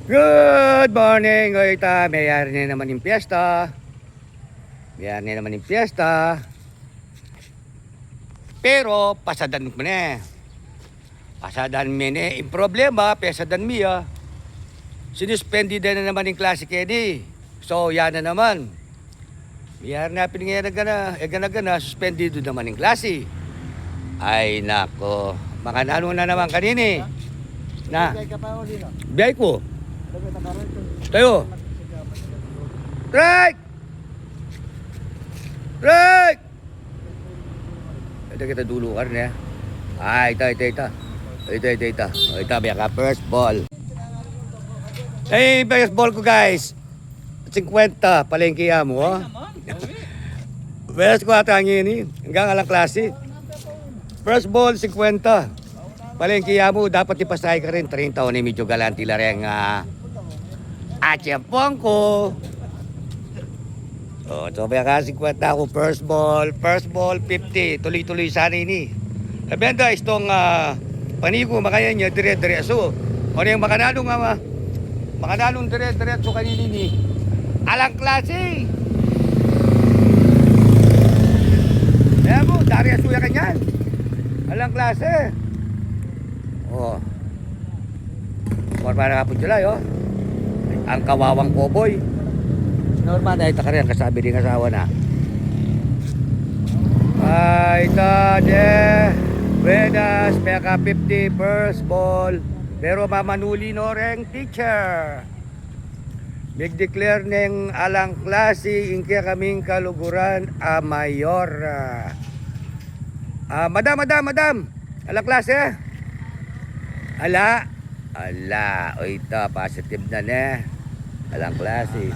Good morning, oita. Mayroon na naman yung piyesta. Pero, pasadan mo na. Pasadan mo na. Yung problema, pasadan mo ya. Sinuspended na naman yung klase kedi. So, yan na naman. Mayroon na pinagana, suspended naman yung klase. Ay, nako. Makanano na naman kanini. Na, biyay ko. Tayo. Right! Right! Ito kita dulukan niya. Ito. Ito, biya ka. First ball. First ball ko guys. 50, palengkiya mo. Oh. First ko ata ang ini. Hanggang alang klase. First ball, 50. Palengkiya mo, dapat ipasay ka rin. 30 ni medyo galanti la rin atyapong ko. Oh, so may kasi kwenta ako first ball 50. Tuloy-tuloy sana ini. Sabenda istong panigo makaya niya dire-diretso. O yung makanalong dire-diretso kanini ni. Alang klase. Kaya mo, dari asuya kanyan. Alang klase. Oh. Forma na kapon sila, yo. Ang kawawang koboy. Normal na ito ka rin, kasabi din asawa na. Ito, Buenas, peka 50, first ball. Pero mamanuli no reng teacher. Nag-declare ng alang klase, ingkya kaming kaluguran a mayor. Madam. Alang klase? Ala. O ito, positive na. Alang klase.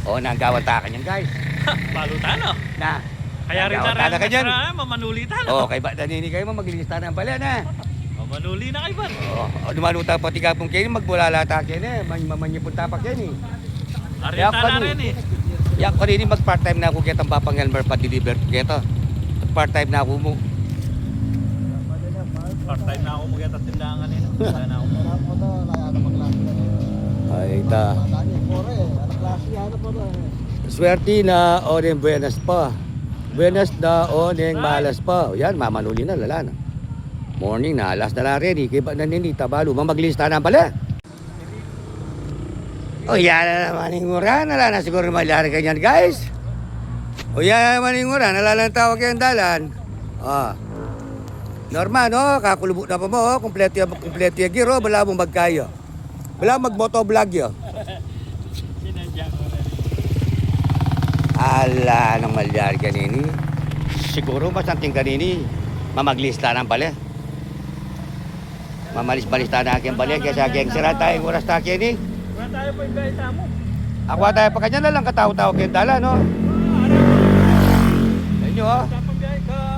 Nanggawatakan yan guys. Balutan o. Na. Kaya rin na rin mamanulitan o. Kay ba nanini kayo maglilista ng pala na. Mamanuli na kayo ba? Dumaluta pati kapong kayo magbulalata kayo na. Mamanyipunta pa kayo ni. Arita na rin eh. Yak ko rin mag-part-time na ako kitang papangalmer pa-deliver kita. Part-time na ako mo. Part-time na ako mag-get at tindahan eh. Wala na ako. Ay, ita. Swerte na o ng buenas pa. Buenas na o ng malas pa. Yan, mamanuli na, lala na. Morning na, alas na lang rin. Ikiba na ninita, balo. Maglista na pala. Yan na naman yung mura. Nala na siguro malari kanyan, guys. Yan na naman yung mura. Nala na tawag yung dalan. Normal, no? Kakulubo na pa mo. Kompleto yung giro. Wala mong magkayo. Wala mag-motovlog yun. Ala, nang malyari kanini. Siguro masanting kanini. Mamaglista ng pala. Mamalis-balista na aking pala. Kaya sa aking sira tayong oras na akin eh. Wala tayo pa yung gaita mo. Ako tayo pa kanya na lang kataw-taw kayo dala, no? Ayun nyo, oh.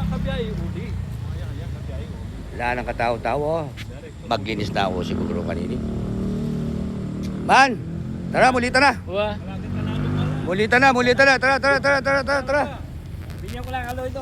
Kabiyahe, uli. Ayan, kabiyahe. Wala nang kataw-taw, oh. Maglinis na ako siguro kanini. Man! Tara, mulita na! Mulita na! Tara! Binyan ko lang alo ito.